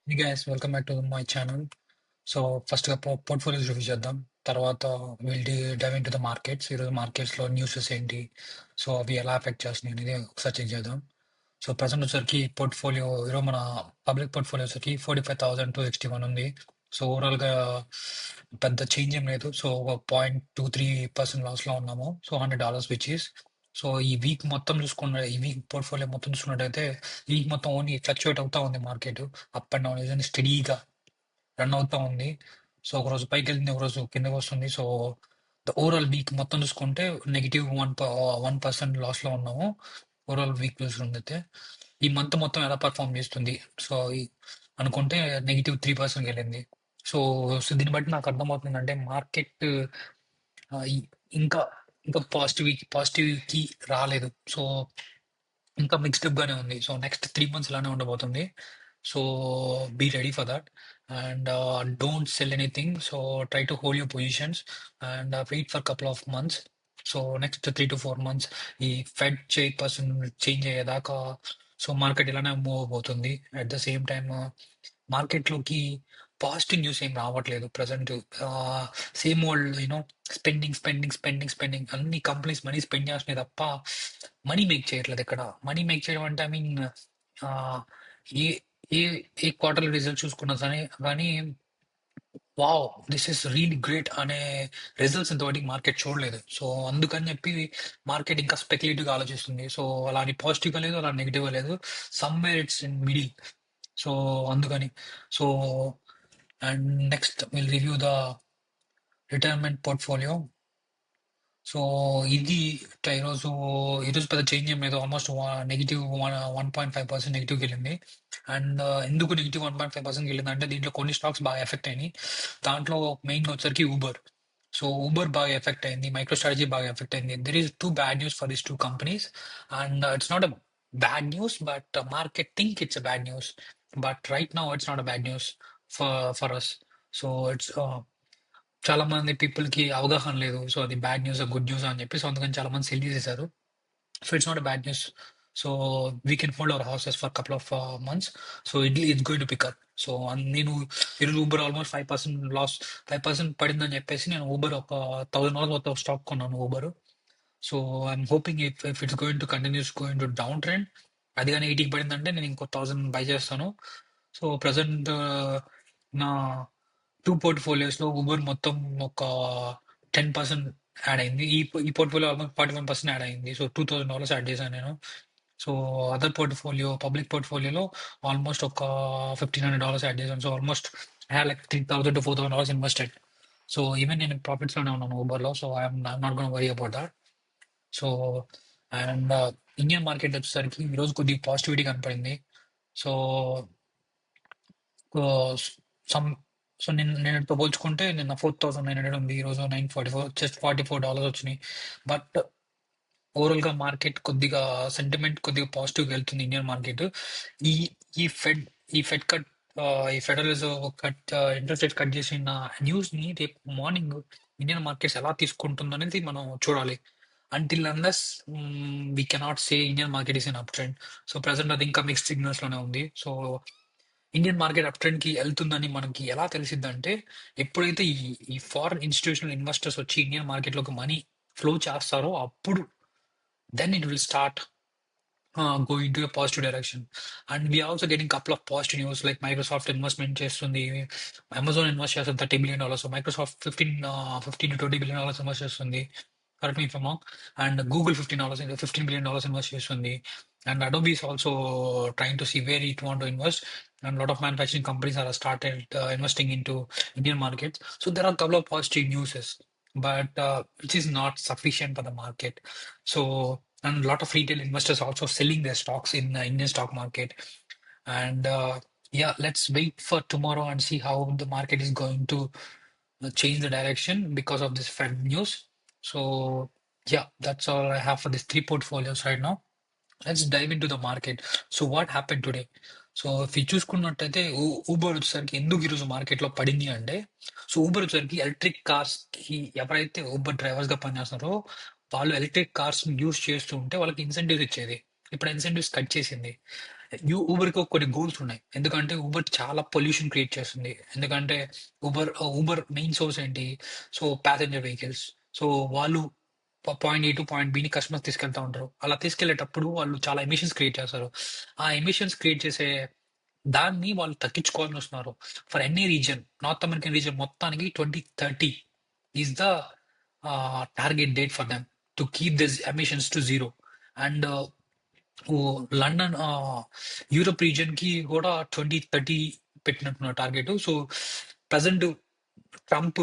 Hey guys, welcome back to my channel. So ఫస్ట్‌గా portfolios review చేద్దాం. తర్వాత dive into the markets. ఈరోజు మార్కెట్స్‌లో న్యూసెస్ ఏంటి? సో అవి ఎలా ఎఫెక్ట్ చేస్తున్నాయి అనేది ఒకసారి చెక్ చేద్దాం. సో ప్రెజెంట్ వచ్చేసరికి పోర్ట్‌ఫోలియో ఈరోజు మన పబ్లిక్ పోర్ట్‌ఫోలియో వచ్చేసరికి 45,261 ఉంది. సో ఓవరాల్‌గా పెద్ద చేంజ్ ఏం లేదు. సో ఒక 0.23% లాస్‌లో ఉన్నాము. సో $100 విచ్ ఈస్ సో ఈ వీక్ మొత్తం ఈ వీక్ పోర్ట్‌ఫోలియో మొత్తం చూసుకున్నట్టయితే ఈ వీక్ మొత్తం ఓన్లీ ఫ్లక్చుయేట్ అవుతా ఉంది మార్కెట్. అప్ అండ్ డౌన్ ఏదైనా స్టడీగా రన్ అవుతా ఉంది. సో ఒకరోజు పైకెళ్తుంది, ఒకరోజు కిందకొస్తుంది. సో ద ఓవరాల్ వీక్ మొత్తం చూసుకుంటే నెగెటివ్ 1% లాస్‌లో ఉన్నాము. ఓవరాల్ వీక్ చూసుకున్నట్టయితే. ఈ మంత్ మొత్తం ఎలా పెర్ఫార్మ్ చేస్తుంది? సో ఈ అనుకుంటే నెగెటివ్ 3% వెళ్ళింది. సో దీన్ని బట్టి నాకు అర్థమవుతుందంటే మార్కెట్ ఆహ్, ఇ ఇంకా ఇంకా పాజిటివ్‌కి రాలేదు. సో ఇంకా మిక్స్‌డ్‌గానే ఉంది. సో నెక్స్ట్ 3 మంత్స్ ఇలానే ఉండబోతుంది. So be ready for that and don't sell anything. So try to hold your positions and wait for couple of months. So next 3 to 4 months ఈ ఫెడ్ చైర్పర్సన్ చేంజ్ అయ్యేదాకా so market ఇలానే move అవబోతుంది. At the same time మార్కెట్‌లోకి positive news ఏం రావట్లేదు present. Same old spending అన్ని companies money spend చేస్తున్నాయి తప్ప మనీ మేక్ చేయట్లేదు ఇక్కడ. మనీ మేక్ చేయడం అంటే ఐ మీన్ ఆహ్, ఏ ఏ ఏ క్వార్టర్లీ రిజల్ట్స్ చూసుకున్నా సరే గానీ wow! This is really great అనే రిజల్ట్స్ ఇంతవరకి మార్కెట్ చూడలేదు. సో అందుకని చెప్పి మార్కెట్ ఇంకా స్పెక్యులేటివ్‌గా ఆలోచిస్తుంది. సో అలా అని పాజిటివ్‌గా లేదు, అలా నెగెటివ్‌గా లేదు. Somewhere it's in middle. So అందుకని. So and next will review the retirement portfolio. So ఇది ఈరోజు పెద్ద చేంజ్ ఏం లేదు. ఆల్మోస్ట్ నెగెటివ్ 1.5% నెగెటివ్‌కి వెళ్ళింది. అండ్ ఎందుకు నెగెటివ్ 1.5% వెళ్ళిందంటే దీంట్లో కొన్ని స్టాక్స్ బాగా ఎఫెక్ట్ అయినాయి. దాంట్లో మెయిన్‌గా వచ్చేసరికి ఊబర్. సో ఊబర్ బాగా ఎఫెక్ట్ అయింది. మైక్రో స్ట్రాటజీ బాగా ఎఫెక్ట్ అయింది. There is two bad news for these two companies. And it's not a bad news but market think it's a bad news. But right now it's not a bad news for us. So it's చాలా మంది పీపుల్‌కి అవగాహన లేదు. So అది bad న్యూసా, good న్యూసా అని చెప్పి so అందుకని చాలా మంది సెల్ చేసేసారు. So it's not a bad news. So we can hold our houses for couple of months. So it's going to pick up. So నేను ఈరోజు ఊబర్ ఆల్మోస్ట్ 5% పడిందని చెప్పేసి నేను ఊబర్ ఒక $1,000 వర్త్ ఆఫ్ స్టాక్ కొన్నాను Uber. So I'm hoping if it's going to down trend అది కానీ 80కి పడిందంటే నేను ఇంకో 1000 బై చేస్తాను. సో ప్రజెంట్ నా టూ పోర్ట్ఫోలియోస్ లో ఊబర్ మొత్తం ఒక 10% యాడ్ అయింది. ఈ పోర్ట్ఫోలియో ఆల్మోస్ట్ 41% యాడ్ అయింది. సో $2,000 యాడ్ చేశాను నేను. సో అదర్ పోర్ట్ఫోలియో పబ్లిక్ పోర్ట్ఫోలియోలో ఆల్మోస్ట్ ఒక $1,500 యాడ్ చేశాను. So almost I have like $3,000 to $4,000 invested. So even నేను ప్రాఫిట్స్ లోనే ఉన్నాను ఊబర్లో. So I'm not gonna worry about that. So and Indian market వచ్చేసరికి ఈరోజు కొద్దిగా పాజిటివిటీ కనపడింది. సో సమ్ సో నిన్నటితో పోల్చుకుంటే నిన్న 4,900 ఉంది. ఈరోజు 944 జస్ట్ $44 వచ్చినాయి. బట్ ఓవరాల్ గా మార్కెట్ కొద్దిగా సెంటిమెంట్ కొద్దిగా పాజిటివ్ గా వెళ్తుంది ఇండియన్ మార్కెట్. ఈ ఈ ఫెడ్ ఈ ఫెడ్ కట్ ఈ federal reserve cut interest rate cut చేసిన న్యూస్ ని రేపు మార్నింగ్ ఇండియన్ మార్కెట్స్ ఎలా తీసుకుంటుంది అనేది మనం చూడాలి. Until unless we cannot say Indian market is in up trend. So present అది ఇంకా మిక్స్డ్ సిగ్నల్స్ లోనే ఉంది. So Indian market up trend కి వెళ్తుందని మనకి ఎలా తెలిసిద్దంటే ఎప్పుడైతే ఈ ఫారిన్ ఇన్స్టిట్యూషనల్ ఇన్వెస్టర్స్ వచ్చి ఇండియన్ మార్కెట్ లోకి మనీ ఫ్లో చేస్తారో అప్పుడు then it will start going to a positive direction. And we are also getting couple of positive news like Microsoft investment చేస్తుంది, Amazon ఇన్వెస్ట్ చేస్తుంది $30 billion. So Microsoft 15 to $20 billion invest చేస్తుంది. Correct me if wrong. And Google $15 billion invest చేస్తుంది. And Adobe is also trying to see where it want to invest. And a lot of manufacturing companies are started investing into Indian markets. So there are a couple of positive news, but which is not sufficient for the market. So and a lot of retail investors also selling their stocks in the Indian stock market. And yeah, let's wait for tomorrow and see how the market is going to change the direction because of this Fed news. So yeah, that's all I have for these three portfolios right now. Let's dive into the market. So what happened today? So ఇవి చూసుకున్నట్టయితే Uber వచ్చేసరికి ఎందుకు ఈరోజు మార్కెట్లో పడింది అంటే so Uber వచ్చేసరికి electric cars కి ఎవరైతే ఊబర్ డ్రైవర్స్ గా పనిచేస్తున్నారో వాళ్ళు ఎలక్ట్రిక్ కార్స్ యూస్ చేస్తూ ఉంటే వాళ్ళకి ఇన్సెంటివ్స్ ఇచ్చేది. ఇప్పుడు ఇన్సెంటివ్స్ కట్ చేసింది. ఊబర్‌కి కొన్ని గోల్స్ ఉన్నాయి. ఎందుకంటే ఊబర్ చాలా పొల్యూషన్ క్రియేట్ చేస్తుంది. ఎందుకంటే ఊబర్ మెయిన్ సోర్స్ ఏంటి? So, passenger vehicles. సో, వాళ్ళు పాయింట్ ఏ టు పాయింట్ బిని కస్టమర్స్ తీసుకెళ్తా ఉంటారు. అలా తీసుకెళ్ళేటప్పుడు వాళ్ళు చాలా ఎమిషన్స్ క్రియేట్ చేస్తారు. ఆ ఎమిషన్స్ క్రియేట్ చేసే దాన్ని వాళ్ళు తగ్గించుకోవాలని చూస్తున్నారు. For any region, north American region మొత్తానికి 2030 is the target date for them to keep this emissions to zero. And London Europe region కి కూడా 2030 పెట్టినట్టున్నారు టార్గెట్. సో ప్రజెంట్ ట్రంప్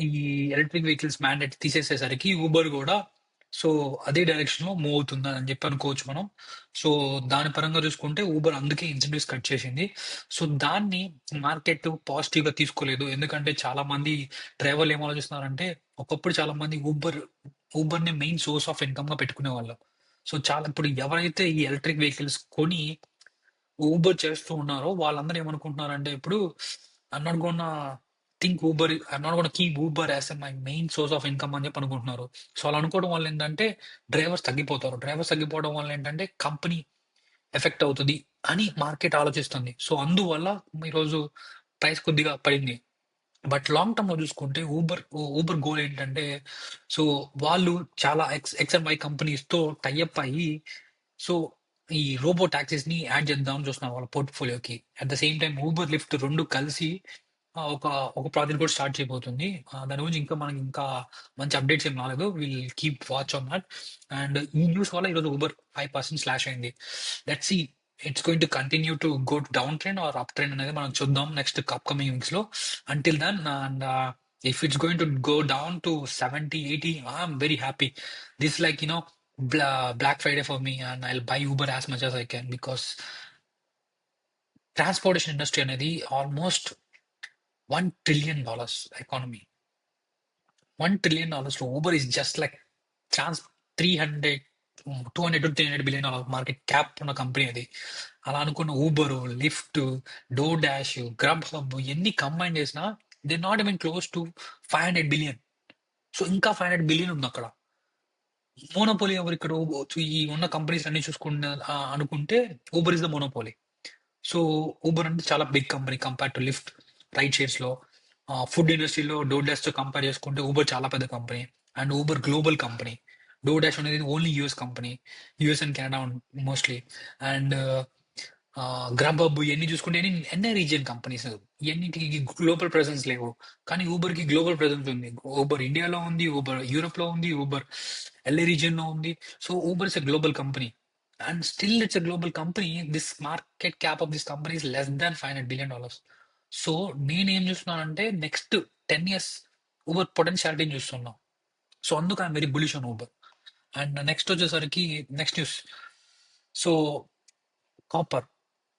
ఈ ఎలక్ట్రిక్ వెహికల్స్ మ్యాండేట్ తీసేసేసరికి ఊబర్ కూడా so అదే direction లో move అవుతుందని అని చెప్పి అనుకోవచ్చు మనం. సో దాని పరంగా చూసుకుంటే ఊబర్ అందుకే ఇన్సెంటివ్స్ కట్ చేసింది. సో దాన్ని మార్కెట్ పాజిటివ్ గా తీసుకోలేదు. ఎందుకంటే చాలా మంది డ్రైవర్లు ఏం ఆలోచిస్తున్నారంటే, ఒకప్పుడు చాలా మంది ఊబర్ ని మెయిన్ సోర్స్ ఆఫ్ ఇన్కమ్ గా పెట్టుకునే వాళ్ళు. సో చాలా ఇప్పుడు ఎవరైతే ఈ ఎలక్ట్రిక్ వెహికల్స్ కొని ఊబర్ చేస్తూ ఉన్నారో వాళ్ళందరూ ఏమనుకుంటున్నారంటే ఇప్పుడు I'm not gonna I'm not gonna keep Uber as my main source of income అని చెప్పి అనుకుంటున్నారు. సో అలా అనుకోవడం వల్ల ఏంటంటే డ్రైవర్స్ తగ్గిపోతారు. డ్రైవర్స్ తగ్గిపోవడం వల్ల ఏంటంటే కంపెనీ ఎఫెక్ట్ అవుతుంది అని మార్కెట్ ఆలోచిస్తుంది. సో అందువల్ల ఈరోజు ప్రైస్ కొద్దిగా పడింది. బట్ లాంగ్ టర్మ్ లో చూసుకుంటే ఊబర్ గోల్ ఏంటంటే, సో వాళ్ళు చాలా ఎక్స్ అండ్ వై కంపెనీస్ తో టైఅప్ అయ్యి సో ఈ రోబో టాక్సీస్ ని యాడ్ చేద్దామని చూస్తున్నారు వాళ్ళ పోర్ట్ఫోలియోకి. At the same time Uber Lyft రెండు కలిసి ఆ, ఒక ఒక ప్రాజెక్ట్ కూడా స్టార్ట్ చేయబోతుంది. దాని గురించి ఇంకా మనకి ఇంకా మంచి అప్డేట్స్ ఏం రాలేదు. Will keep watch on that. And ఈ న్యూస్ వల్ల ఈరోజు ఊబర్ 5% స్లాష్ అయింది. Let's see it's going to continue to go down trend or up trend అనేది మనం చూద్దాం నెక్స్ట్ అప్కమింగ్ వీక్స్ లో. Until then, and if it's going to go down to 70, 80, I'm very happy. This like, Black Friday for me, and I'll buy Uber as much as I can because transportation industry అనేది almost $1 trillion economy. $1 trillion to Uber is just like trans 300, 200 to $300 billion market cap ఉన్న company అది. అలా అనుకున్న Uber, lift, door dash, GRUB hub ఎన్ని combine చేసినా they not even close to 500 billion. So ఇంకా 500 billion ఉంది అక్కడ. మోనోపోలీ ఎవరు ఇక్కడ? ఈ ఉన్న కంపెనీస్ అన్ని చూసుకుంటే అనుకుంటే Uber is the monopoly. So Uber అంటే చాలా big company compare to Lyft. Ride shares లో ఫుడ్ ఇండస్ట్రీలో డోర్ డాష్ తో కంపేర్ చేసుకుంటే ఊబర్ చాలా పెద్ద company. And Uber global company. DoorDash అనేది only US company, US and Canada mostly. And Grubhub ఇవన్నీ చూసుకుంటే ఎన్ని రీజియన్ కంపెనీస్, ఇవన్నిటికి గ్లోబల్ ప్రెసెన్స్ లేవు. కానీ ఊబర్ కి గ్లోబల్ ప్రెసెన్స్ ఉంది. ఊబర్ ఇండియాలో ఉంది, ఊబర్ యూరోప్ లో ఉంది, ఊబర్ ఎల్ఏ రీజియన్ లో ఉంది. So Uber is a global company. And still it's a global company. This market cap of this company is less than $500 billion. So నేనేం చూస్తున్నానంటే next 10 years Uber పొటెన్షియాలిటీని చూస్తున్నాం. So అందుకు I'm very bullish on Uber. And next వచ్చేసరికి next news. So copper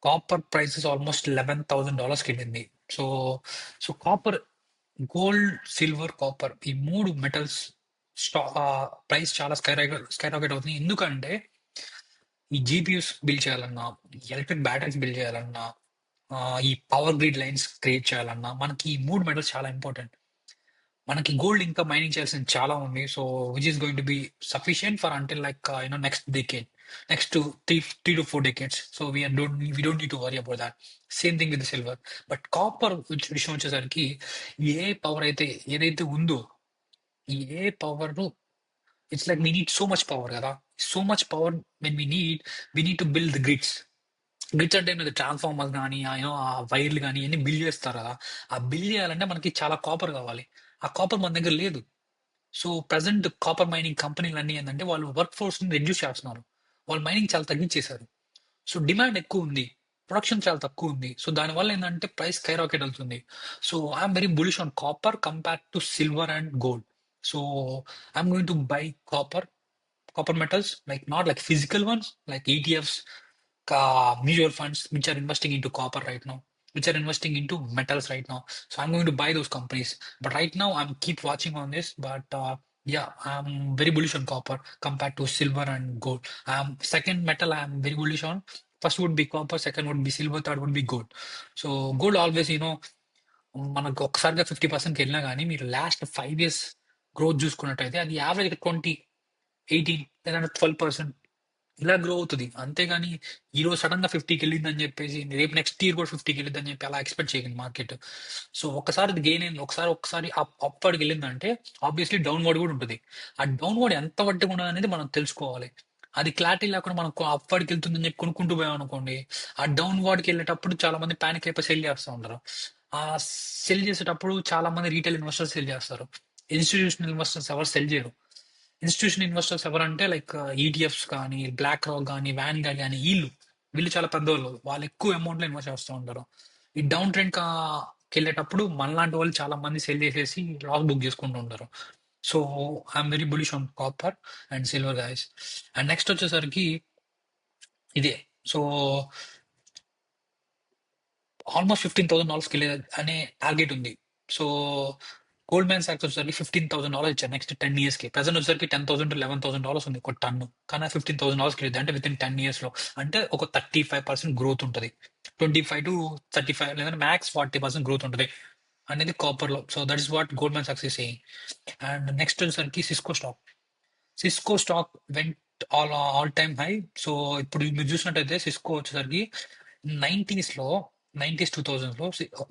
copper prices almost $11,000కి వెళ్ళింది. So so copper, gold, silver, copper ఈ మూడు మెటల్స్ ప్రైస్ చాలా స్కైరాకెట్ అవుతుంది. ఎందుకంటే ఈ జీపీయూస్ బిల్డ్ చేయాలన్నా, ఎలక్ట్రిక్ బ్యాటరీస్ బిల్డ్ చేయాలన్నా, ఈ పవర్ గ్రిడ్ లైన్స్ క్రియేట్ చేయాలన్నా మనకి ఈ మూడు మెటల్స్ చాలా ఇంపార్టెంట్. మనకి గోల్డ్ ఇంకా మైనింగ్ చేయాల్సింది చాలా ఉంది. So which is going to be sufficient for until like next decade, next three to four decades. So we don't need to worry about that. Same thing with silver. But copper విషయం వచ్చేసరికి A power అయితే ఏదైతే ఉందో, ఈ A power it's like we need so much power కదా. So much power when we need to build the grids. Grids అంటే ఏంటంటే transformers కానీ ఆ వైర్లు కానీ ఇవన్నీ బిల్డ్ చేస్తారు కదా. ఆ బిల్డ్ చేయాలంటే మనకి చాలా కాపర్ కావాలి. ఆ కాపర్ మన దగ్గర లేదు. సో ప్రజెంట్ కాపర్ మైనింగ్ కంపెనీలు అన్ని ఏంటంటే వాళ్ళు వర్క్ ఫోర్స్ ని రెడ్యూస్ చేస్తున్నారు. వాళ్ళు మైనింగ్ చాలా తగ్గించేశారు. సో డిమాండ్ ఎక్కువ ఉంది, ప్రొడక్షన్ చాలా తక్కువ ఉంది. సో దానివల్ల ఏంటంటే ప్రైస్ స్కై రాకెట్ అవుతుంది. So I'm very bullish on copper compare to silver and gold. So I'm going to buy copper metals, like not like physical ones, like ETFs, mutual funds, which are investing into copper right now, which are investing into metals right now. So I'm going to buy those companies. But right now, I'm keep watching on this. But yeah, I'm very bullish on copper compared to silver and gold. Second metal I'm very bullish on. First would be copper, second would be silver, third would be gold. So gold always, మనకు ఒకసారిగా 50%కి వెళ్ళినా కానీ మీరు last 5 years growth చూసుకున్నట్టయితే అది average 20, 18 లేదంటే 12%. ఇలా grow అవుతది. అంతేగాని ఈరోజు సడెన్‌గా 50కి వెళ్ళిందని చెప్పేసి రేపు నెక్స్ట్ ఇయర్ కూడా 50కి వెళ్ళిద్దని చెప్పి అలా ఎక్స్‌పెక్ట్ చేయకండి మార్కెట్. సో ఒక్కసారి అది గెయిన్ అయింది. ఒకసారి అప్‌వర్డ్‌కి వెళ్ళిందంటే ఆబ్వియస్‌లీ డౌన్‌వర్డ్ కూడా ఉంటది. ఆ డౌన్‌వర్డ్ ఎంత పట్టుగా ఉన్నదనేది మనం తెలుసుకోవాలి. అది క్లారిటీ లేకుండా మనం అప్‌వర్డ్‌కి వెళ్తుందని చెప్పి కొనుక్కుంటూ పోయామనుకోండి, ఆ డౌన్‌వర్డ్‌కి వెళ్ళేటప్పుడు చాలా మంది పానిక్ అయిపోయి సెల్ చేస్తా ఉంటారు. ఆ సెల్ చేసేటప్పుడు చాలా మంది రీటైల్ ఇన్వెస్టర్స్ సెల్ చేస్తారు. ఇన్‌స్టిట్యూషనల్ ఇన్వెస్టర్స్ ఎవరు సెల్ చేయరు. ఇన్స్టిట్యూషన్ ఇన్వెస్టర్స్ ఎవరంటే లైక్ ఈటీఎఫ్స్ కానీ, బ్లాక్ రాక్ కానీ, వ్యాన్గార్డ్ కానీ వీళ్ళు చాలా పెద్దోళ్ళు. వాళ్ళు ఎక్కువ అమౌంట్‌లో ఇన్వెస్ట్ చేస్తూ ఉంటారు. ఈ డౌన్ ట్రెండ్ వెళ్ళేటప్పుడు మనలాంటి వాళ్ళు చాలా మంది సెల్ చేసేసి లాస్ బుక్ చేసుకుంటూ ఉంటారు. So I'm very bullish on copper and silver guys. And next వచ్చేసరికి ఇదే. సో ఆల్మోస్ట్ $15,000 వెళ్ళే అనే టార్గెట్ ఉంది. సో గోల్డ్ మ్యాన్ సాక్స్ వచ్చేసరికి $15,000 ఇచ్చారు నెక్స్ట్ 10 ఇయర్స్ కి. ప్రెసెంట్ వచ్చేసరికి $10,000 to $11,000 ఉంది ఒక టన్ను. కానీ $15,000 వెళ్ళింది అంటే విత్ ఇన్ 10 ఇయర్స్ లో. అంటే ఒక 35% గ్రోత్ ఉంటుంది. 25 to 35 లేదా మ్యాక్స్ 40% గ్రోత్ ఉంటుంది అనేది కాపర్ లో. So that is what Goldman సాక్స్ ఇస్ సేయింగ్. అండ్ నెక్స్ట్ వచ్చేసరికి Cisco stock. Cisco stock went all time high. So ఇప్పుడు మీరు చూసినట్టయితే సిస్కో వచ్చేసరికి నైన్టీస్ లో 2000s లో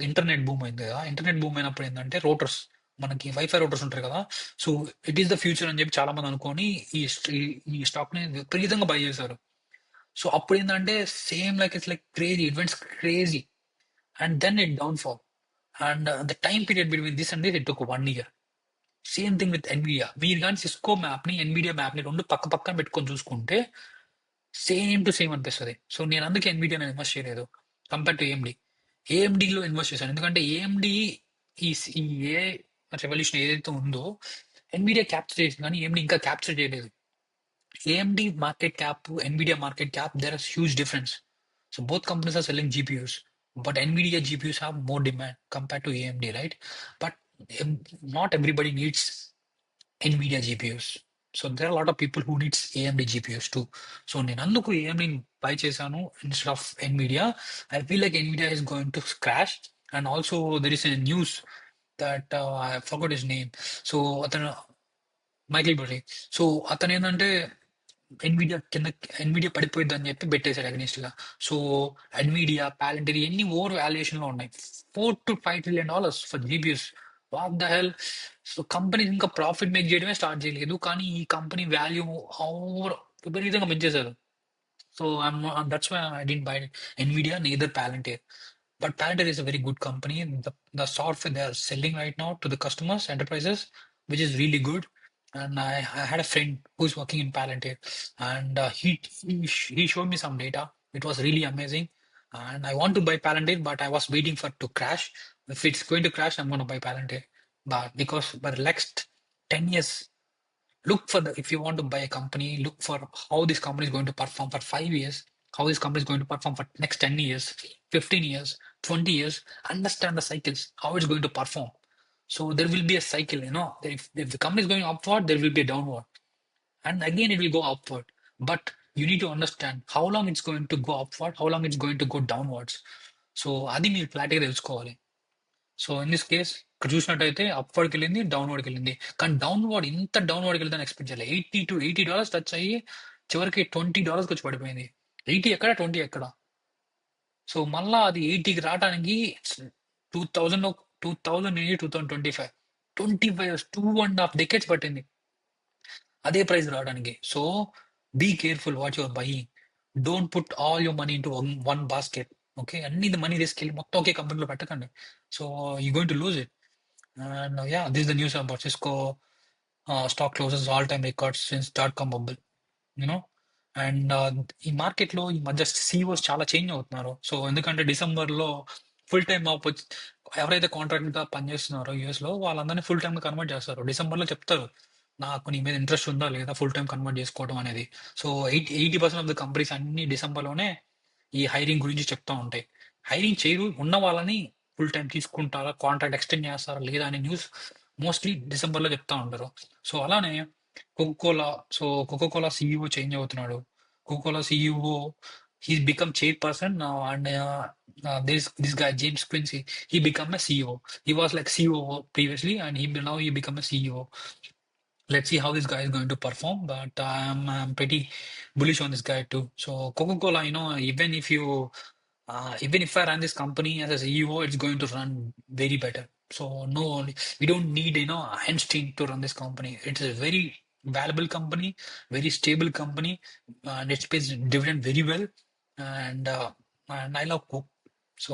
ఇంటర్నెట్ బూమ్ అయింది కదా. ఇంటర్నెట్ బూమ్ అయినప్పుడు ఏంటంటే రోటర్స్, మనకి వైఫై రోటర్స్ ఉంటారు కదా. So it is the future అని చెప్పి చాలా మంది అనుకొని ఈ స్టాక్ ని విపరీతంగా బై చేశారు. సో అప్పుడు ఏంటంటే same like it's like crazy it crazy. And then it down fall. And the time period between this and this it ఒక 1 year. Same thing with Nvidia. మీరు కానీ సిస్కో మ్యాప్ ని Nvidia map ని రెండు పక్క పక్కన పెట్టుకొని చూసుకుంటే సేమ్ టు సేమ్ అనిపిస్తది. సో నేను అందుకే ఎన్విడియా నేను ఇన్వెస్ట్ చేయలేదు కంపేర్ టు ఏఎండి. ఏఎండిలో ఇన్వెస్ట్ చేశాను ఎందుకంటే ఏఎండి ఈ ఏ రెవల్యూషన్ ఏదైతే ఉందో ఎన్విడియా క్యాప్చర్ చేసింది కానీ ఏఎండి ఇంకా క్యాప్చర్ చేయలేదు. AMD market cap to NVIDIA market cap, there is huge difference. So both companies are selling GPUs, but NVIDIA GPUs have more demand compared to AMD, right? But not everybody needs NVIDIA GPUs. So there are a lot of people who needs AMD GPUs too. So నేను అందుకు AMD buy చేశాను instead of NVIDIA. I feel like NVIDIA is going to crash. And also there is a news that I forgot his name. So అతను Michael బర్రీ. So అతను ఏంటంటే Nvidia పడిపోయింది అని చెప్పి పెట్టేశాడు అగ్నిస్ట్ గా. సో ఎన్విడియా పాలంటీర్ ఎన్ని ఓవర్ వాల్యుయేషన్ లో ఉన్నాయి. $4 to $5 trillion for GPS. What the hell. So company ఇంకా ప్రాఫిట్ మేక్ చేయడమే స్టార్ట్ చేయలేదు కానీ ఈ కంపెనీ వాల్యూ ఓవర్ విపరీతంగా పెంచేశారు. So that's why I didn't buy Nvidia, neither Palantir. But Palantir is a very good company. The software they are selling right now to the customers, enterprises, which is really good. And I had a friend who's working in Palantir, and he showed me some data. It was really amazing. And I want to buy Palantir, but I was waiting for it to crash. If it's going to crash, I'm going to buy Palantir. But because by the next 10 years, look for the if you want to buy a company, look for how this company is going to perform for 5 years, how this company is going to perform for next 10 years, 15 years, 20 years. Understand the cycles, how it's going to perform. So there will be a cycle, if the company is going upward, there will be a downward, and again it will go upward. But you need to understand how long it's going to go upward, how long it's going to go downwards. So అది మీరు క్లారిటీగా తెలుసుకోవాలి. So in this case ఇక్కడ చూసినట్టయితే అప్వర్డ్కి వెళ్ళింది, డౌన్వర్డ్కి వెళ్ళింది. కానీ downward ఇంత డౌన్వర్డ్కి వెళ్ళిందని ఎక్స్పెక్ట్ చేయాలి. $80 to $80 టచ్ అయ్యి చివరికి $20 వచ్చి పడిపోయింది. 80 ఎక్కడ, 20 ఎక్కడ. సో మళ్ళా అది 80కి రావడానికి 2000 2025 25 2.5 decades పట్టింది అదే ప్రైస్ రావడానికి. So be careful what your buying. Don't put all your money into one basket. Okay, అన్ని మనీ తీసుకెళ్ళి మొత్తం ఒకే కంపెనీలో పెట్టకండి. So you going to lose it. And yeah, this is the news about Cisco. Stock closes all-time records since dot-com bubble. You know, and ఈ market లో ఈ మధ్య సీఈఓస్ చాలా చేంజ్ అవుతున్నారు. సో ఎందుకంటే డిసెంబర్ లో ఫుల్ టైమ్ ఎవరైతే contract గా పనిచేస్తున్నారో యుఎస్ లో వాళ్ళందరినీ ఫుల్ టైమ్ గా కన్వర్ట్ చేస్తారు. డిసెంబర్ లో చెప్తారు నాకు నీ మీద ఇంట్రెస్ట్ ఉందా లేదా ఫుల్ టైం కన్వర్ట్ చేసుకోవడం అనేది. సో 80% ఆఫ్ ద కంపెనీస్ అన్ని డిసెంబర్ లోనే ఈ హైరింగ్ గురించి చెప్తా ఉంటాయి. హైరింగ్ చేయరు, ఉన్న వాళ్ళని ఫుల్ టైం తీసుకుంటారా, కాంట్రాక్ట్ ఎక్స్టెండ్ చేస్తారా లేదా అనే న్యూస్ మోస్ట్లీ డిసెంబర్ లో చెప్తా ఉంటారు. సో అలానే Coca Cola. So Coca Cola CEO change అవుతున్నాడు. Coca Cola CEO he's become chairperson now. And this guy James Quincy, he become a CEO. He was like COO previously and now he become a CEO. Let's see how this guy is going to perform. But I'm pretty bullish on this guy too. So Coca-Cola, even if you even if I run this company as a CEO, it's going to run very better. So no, we don't need Einstein to run this company. It's a very valuable company, very stable company, and it pays dividend very well. And and I love Coke. So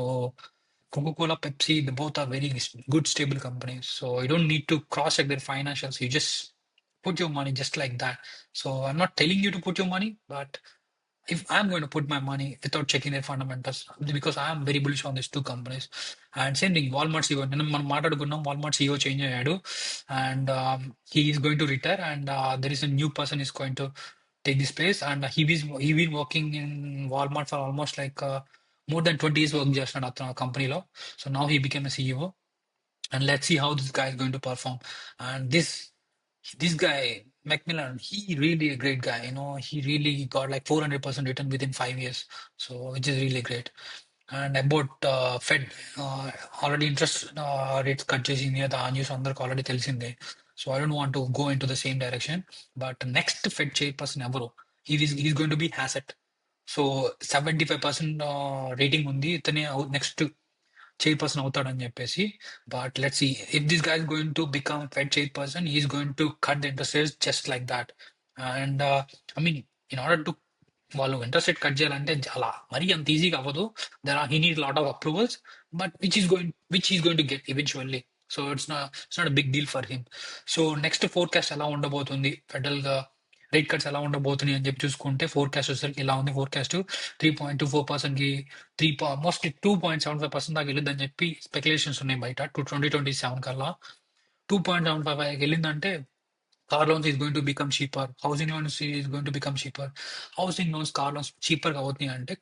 Coca-Cola, Pepsi, they both are very good, stable companies. So you don't need to cross-check their financials. You just put your money just like that. So I'm not telling you to put your money, but if I'm going to put my money without checking their fundamentals, because I am very bullish on these two companies. And same thing, Walmart CEO, నిన్న మనం మాట్లాడుకున్నాం, Walmart CEO change అయ్యాడు, and he is going to retire, and there is a new person is going to take this place, and he been working in Walmart for almost like more than 20 years work చేస్తున్నాడు అతను ఆ కంపెనీలో. So now he became a CEO, and let's see how this guy is going to perform. And this guy, Macmillan, he really a great guy. He really got like 400% return within 5 years. So which is really great. And about Fed, already interest rates cut చేసింది అది ఆ news అందరికి already తెలిసిందే. So I don't want to go in to the same direction. But next Fed chairperson ఎవరు, is going to be Hassett. So 75% rating ఉంది, ఇతనే next chairperson అవుతాడని చెప్పేసి. But let's see if this guy is going to become Fed chairperson, he is going to cut the interest rates just like that. And I mean, in order to వాళ్ళు interest rate cut చేయాలంటే అలా మరీ అంత ఈజీగా అవ్వదు. There are he need lot of approvals, but which is going to get eventually. So it's not big deal for him. So next forecast ఎలా ఉండబోతుంది, federal గా రేట్ కట్స్ ఎలా ఉండబోతున్నాయి అని చెప్పి చూసుకుంటే ఫోర్కాస్ట్ వచ్చేసరికి ఇలా ఉంది. ఫోర్కాస్ట్ 3.24% కి మోస్ట్లీ 2.75% దాకా వెళ్ళిందని చెప్పి స్పెక్యులేషన్స్ ఉన్నాయి బయట. 2027 కల్లా 2.75 వెళ్ళిందంటే car loans is going to become cheaper, housing loans is going to become cheaper. Housing loans, car loans చీపర్గా అవుతున్నాయి అంటే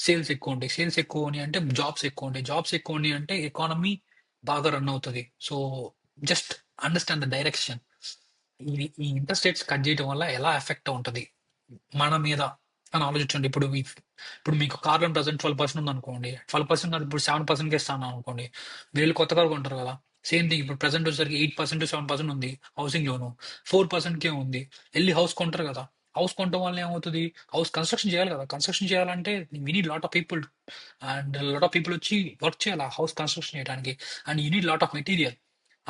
సేల్స్ ఎక్కువ ఉంటాయి, సేల్స్ ఎక్కువ ఉన్నాయి అంటే జాబ్స్ ఎక్కువ ఉంటాయి, జాబ్స్ ఎక్కువ ఉన్నాయి అంటే ఎకానమీ బాగా రన్ అవుతుంది. So just understand the direction. ఈ ఇంట్రెస్ట్ రేట్స్ కట్ చేయడం వల్ల ఎలా ఎఫెక్ట్ ఉంటుంది మన మీద అని ఆలోచించండి. ఇప్పుడు మీకు కార్ లోన్ ప్రెసెంట్ 12% ఉంది అనుకోండి, 12% కాదు, ఇప్పుడు 7%కి ఇస్తాను అనుకోండి, మీరు కొత్త కారు కొంటారు కదా. సేమ్ థింగ్ ఇప్పుడు ప్రెసెంట్ వచ్చేసరికి 8% 7% ఉంది హౌసింగ్ లోను, 4%కే ఉంది. వెళ్ళి హౌస్ కొంటారు కదా. హౌస్ కొనడం వల్ల ఏమవుతుంది, హౌస్ కన్స్ట్రక్షన్ చేయాలి కదా. కన్స్ట్రక్షన్ చేయాలంటే we need lot of people, and lot of people వచ్చి వర్క్ చేయాలి హౌస్ కన్స్ట్రక్షన్ చేయడానికి. And you need lot of material.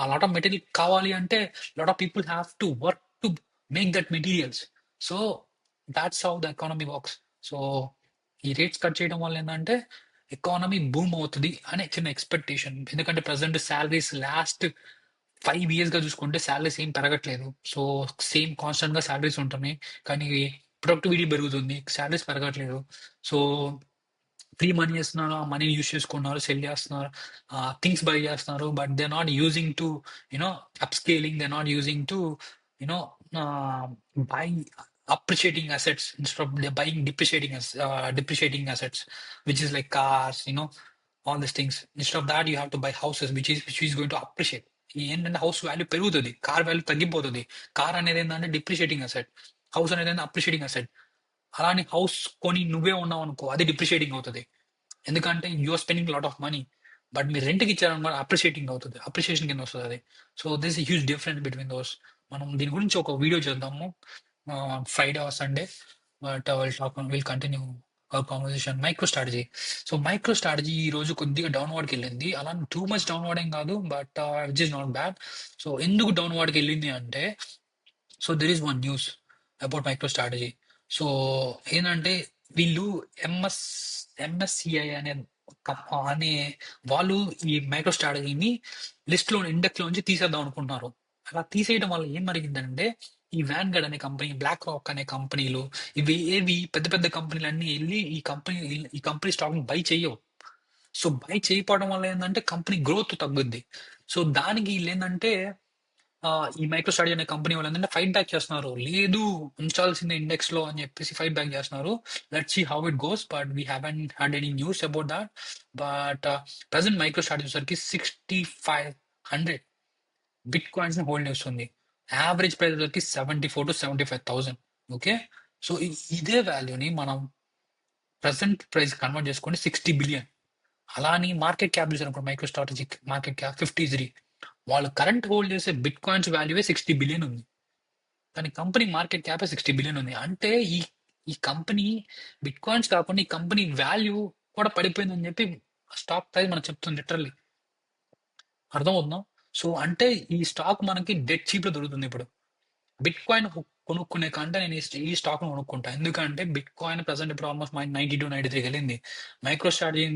ఆ లాట్ ఆఫ్ మెటీరియల్ కావాలి అంటే lot of people have to work to make that materials. So that's how the economy works. So ఈ rates cut చేయడం వల్ల ఏంటంటే economy boom అవుతుంది అనే చిన్న ఎక్స్పెక్టేషన్. ఎందుకంటే ప్రజెంట్ శాలరీస్ లాస్ట్ 5 years గా చూసుకుంటే శాలరీస్ ఏం పెరగట్లేదు. సో సేమ్ కాన్స్టెంట్ గా శాలరీస్ ఉంటున్నాయి, కానీ ప్రొడక్టివిటీ పెరుగుతుంది, శాలరీస్ పెరగట్లేదు. సో ఫ్రీ మనీ చేస్తున్నారు, ఆ మనీ యూస్ చేసుకున్నారు, సెల్ చేస్తున్నారు, థింగ్స్ బై చేస్తున్నారు. But they not using to up scaling, they not using to you know by appreciating assets instead of they're buying depreciating assets, which is like cars, all these things. Instead of that, you have to buy houses, which is going to appreciate. ఏంటంటే house value పెరుగుతుంది, car value తగ్గిపోతుంది. Car అనేది ఏంటంటే depreciating asset, house అనేది appreciating asset. అలానే house కొని నువ్వే ఉన్నావు అనుకో, అది డిప్రిషియేటింగ్ అవుతుంది. ఎందుకంటే you're spending lot of money. But మీరు రెంట్కి ఇచ్చారనుకో అప్రిషియేటింగ్ అవుతుంది, అప్రిషియేషన్ కింద వస్తుంది అది. So this huge difference between those. మనం దీని గురించి ఒక వీడియో చేద్దాము Friday or Sunday. But will continue our conversation. Micro strategy. So micro strategy ఈ రోజు కొద్దిగా డౌన్వర్డ్కి వెళ్ళింది. అలా టూ మచ్ డౌన్వర్డ్ ఏం కాదు, but which is not bad. So ఎందుకు డౌన్వర్డ్కి వెళ్ళింది అంటే, so there is one news about micro strategy. So ఏంటంటే వీళ్ళు ఎంఎస్సిఐ అనే వాళ్ళు ఈ మైక్రో స్ట్రాటజీని ఇండెక్స్ లోంచి తీసేద్దాం అనుకుంటున్నారు. అలా తీసేయడం వల్ల ఏం జరిగిందంటే, ఈ వ్యాన్ గడ్ అనే కంపెనీ, బ్లాక్ రాక్ అనే కంపెనీలు, ఏవి పెద్ద పెద్ద కంపెనీలు అన్ని వెళ్ళి ఈ కంపెనీ స్టాక్ ని బై చేయవు. సో బై చేయకపోవడం వల్ల ఏంటంటే కంపెనీ గ్రోత్ తగ్గుద్ది. సో దానికి వీళ్ళు ఏంటంటే ఈ మైక్రో స్ట్రాటజీ అనే కంపెనీ వాళ్ళు ఏంటంటే ఫైట్ బ్యాక్ చేస్తున్నారు. లేదు, ఉంచాల్సిందే ఇండెక్స్ లో అని చెప్పేసి ఫైట్ బ్యాక్ చేస్తున్నారు. Let's see how it goes, but we haven't had any news about that. But present micro strategy సరికి 6500 బిట్ కాయిన్స్ ని హోల్డ్ చేస్తుంది. యావరేజ్ ప్రైస్ వచ్చరికి 74,000 to 75,000. ఓకే. సో ఇదే వాల్యూని మనం ప్రెసెంట్ ప్రైస్ కన్వర్ట్ చేసుకుంటే 60 బిలియన్. అలాని మార్కెట్ క్యాప్ చూసారు, మైక్రో స్ట్రాటజిక్ మార్కెట్ క్యాప్ 53. వాళ్ళు కరెంట్ హోల్డ్ చేసే బిట్ కాయిన్స్ వాల్యూవే 60 బిలియన్ ఉంది. దాని కంపెనీ మార్కెట్ క్యాప్ 60 బిలియన్ ఉంది. అంటే ఈ ఈ కంపెనీ బిట్ కాయిన్స్ కాకుండా ఈ కంపెనీ వాల్యూ కూడా పడిపోయిందని చెప్పి స్టాక్ ప్రైస్ మనకు చెప్తుంది లిటరల్లీ. అర్థమవుతుందా? సో అంటే ఈ స్టాక్ మనకి డెడ్ చీప్ లో దొరుకుతుంది ఇప్పుడు. బిట్ కాయిన్ కొనుక్కునే కంటే నేను ఈ స్టాక్ కొనుక్కుంటా. ఎందుకంటే బిట్ కాయిన్ ప్రెసెంట్ ఇప్పుడు ఆల్మోస్ట్ 92-93 వెళ్ళింది. మైక్రో స్ట్రాటజీ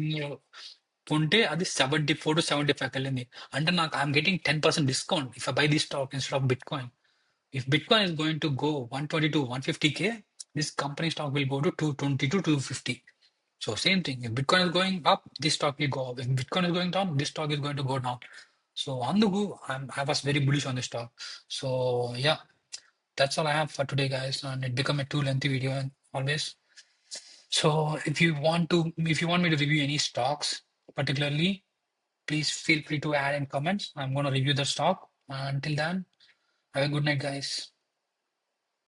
కొంటే అది 74-75 వెళ్ళింది. అంటే నాకు I'm getting 10% discount if I by this stock instead of bit coin. If Bitcoin is going to go 120 to 150K, this company stock will go to 220 to 250. So same thing. If Bitcoin is going up, this stock will go up. If Bitcoin is going down, this stock is going to go down. So on the go, I was very bullish on this stock. So yeah, that's all I have for today, guys. And it become a too lengthy video always. So if you want me to review any stocks particularly, please feel free to add in comments. I'm going to review the stock. Until then, have a good night, guys.